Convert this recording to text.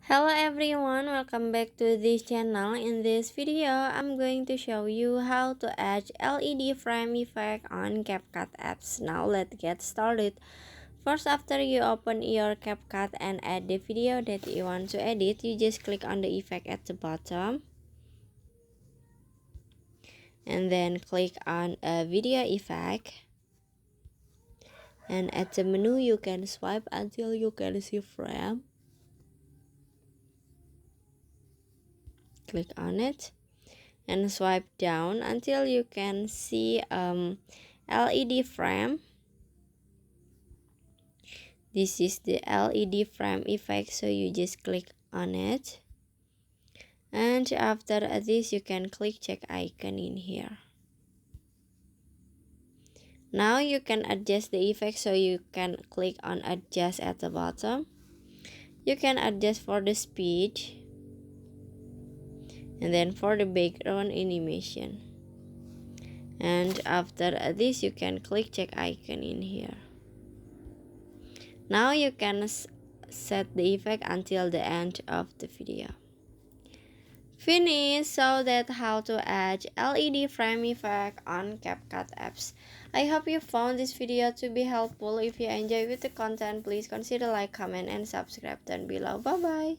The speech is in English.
Hello everyone, welcome back to this channel. In this video, I'm going to show you how to add LED frame effect on CapCut apps. Now let's get started. First, after you open your CapCut and add the video that you want to edit, you just click on the effect at the bottom. And then click on a video effect. And at the menu, you can swipe until you can see frame. Click on it and swipe down until you can see LED frame. This is the LED frame effect, so you just click on it, and after this you can click check icon in here. Now you can adjust the effect, so you can click on adjust at the bottom. You can adjust for the speed and then for the background animation, and after this you can click check icon in here. Now you can set the effect until the end of the video. Finish. So that's how to add LED frame effect on CapCut apps. I hope you found this video to be helpful. If you enjoy with the content, please consider like, comment, and subscribe down below. Bye bye.